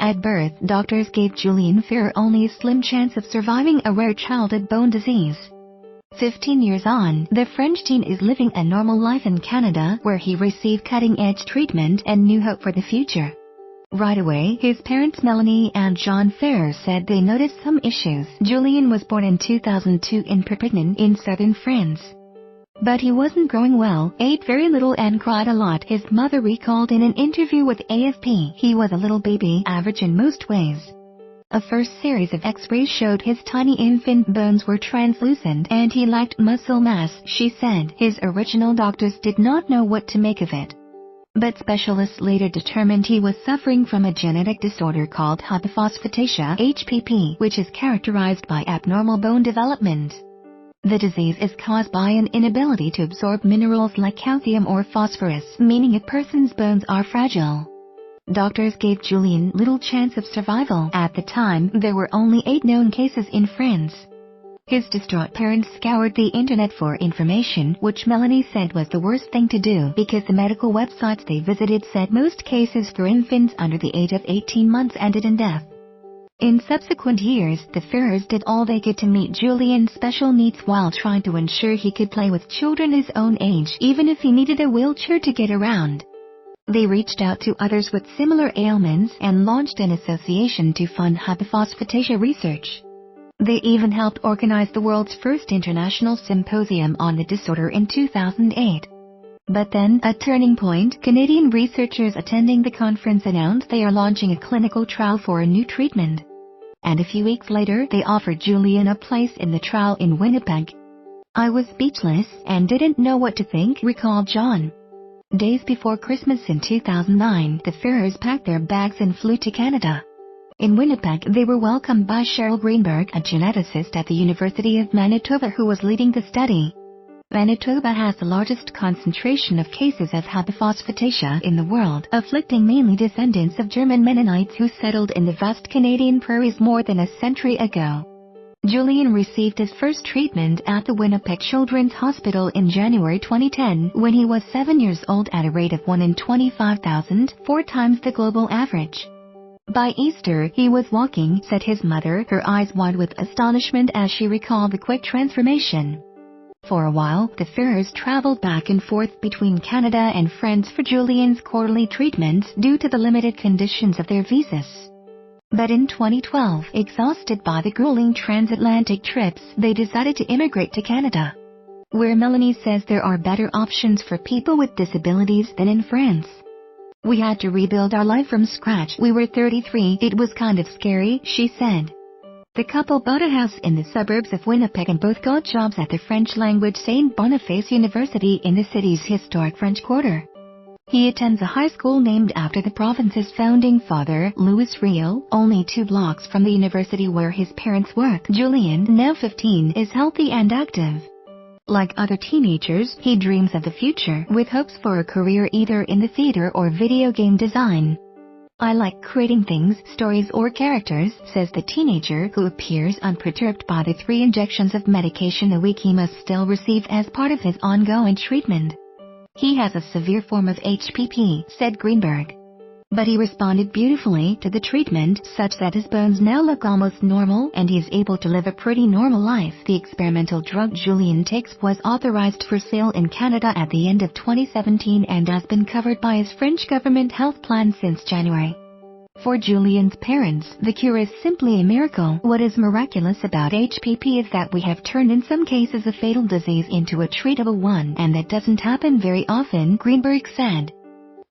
At birth, doctors gave Julien Ferrer only a slim chance of surviving a rare childhood bone disease. 15 years on, the French teen is living a normal life in Canada, where he received cutting-edge treatment and new hope for the future. Right away, his parents Melanie and Jean Ferrer said they noticed some issues. Julien was born in 2002 in Perpignan in southern France. But he wasn't growing well, ate very little and cried a lot, his mother recalled in an interview with AFP. He was a little baby, average in most ways. A first series of x-rays showed his tiny infant bones were translucent and he lacked muscle mass, she said. His original doctors did not know what to make of it. But specialists later determined he was suffering from a genetic disorder called hypophosphatasia (HPP), which is characterized by abnormal bone development. The disease is caused by an inability to absorb minerals like calcium or phosphorus, meaning a person's bones are fragile. Doctors gave Julien little chance of survival. At the time, there were only 8 known cases in France. His distraught parents scoured the internet for information, which Melanie said was the worst thing to do because the medical websites they visited said most cases for infants under the age of 18 months ended in death. In subsequent years, the Ferrers did all they could to meet Julien's special needs while trying to ensure he could play with children his own age, even if he needed a wheelchair to get around. They reached out to others with similar ailments and launched an association to fund hypophosphatasia research. They even helped organize the world's first international symposium on the disorder in 2008. But then, a turning point, Canadian researchers attending the conference announced they are launching a clinical trial for a new treatment. And a few weeks later, they offered Julien a place in the trial in Winnipeg. I was speechless and didn't know what to think, recalled John. Days before Christmas in 2009, the Ferrers packed their bags and flew to Canada. In Winnipeg, they were welcomed by Cheryl Greenberg, a geneticist at the University of Manitoba who was leading the study. Manitoba has the largest concentration of cases of hypophosphatasia in the world, afflicting mainly descendants of German Mennonites who settled in the vast Canadian prairies more than a century ago. Julien received his first treatment at the Winnipeg Children's Hospital in January 2010 when he was 7 years old at a rate of 1 in 25,000, 4 times the global average. By Easter, he was walking, said his mother, her eyes wide with astonishment as she recalled the quick transformation. For a while, the Ferrers traveled back and forth between Canada and France for Julien's quarterly treatments due to the limited conditions of their visas. But in 2012, exhausted by the grueling transatlantic trips, they decided to immigrate to Canada, where Melanie says there are better options for people with disabilities than in France. We had to rebuild our life from scratch. We were 33. It was kind of scary, she said. The couple bought a house in the suburbs of Winnipeg and both got jobs at the French-language St. Boniface University in the city's historic French Quarter. He attends a high school named after the province's founding father, Louis Riel, only 2 blocks from the university where his parents work. Julien, now 15, is healthy and active. Like other teenagers, he dreams of the future, with hopes for a career either in the theater or video game design. I like creating things, stories or characters, says the teenager who appears unperturbed by the 3 injections of medication a week he must still receive as part of his ongoing treatment. He has a severe form of HPP, said Greenberg. But he responded beautifully to the treatment, such that his bones now look almost normal and he is able to live a pretty normal life. The experimental drug Julien takes was authorized for sale in Canada at the end of 2017 and has been covered by his French government health plan since January. For Julien's parents, the cure is simply a miracle. What is miraculous about HPP is that we have turned in some cases a fatal disease into a treatable one, and that doesn't happen very often, Greenberg said.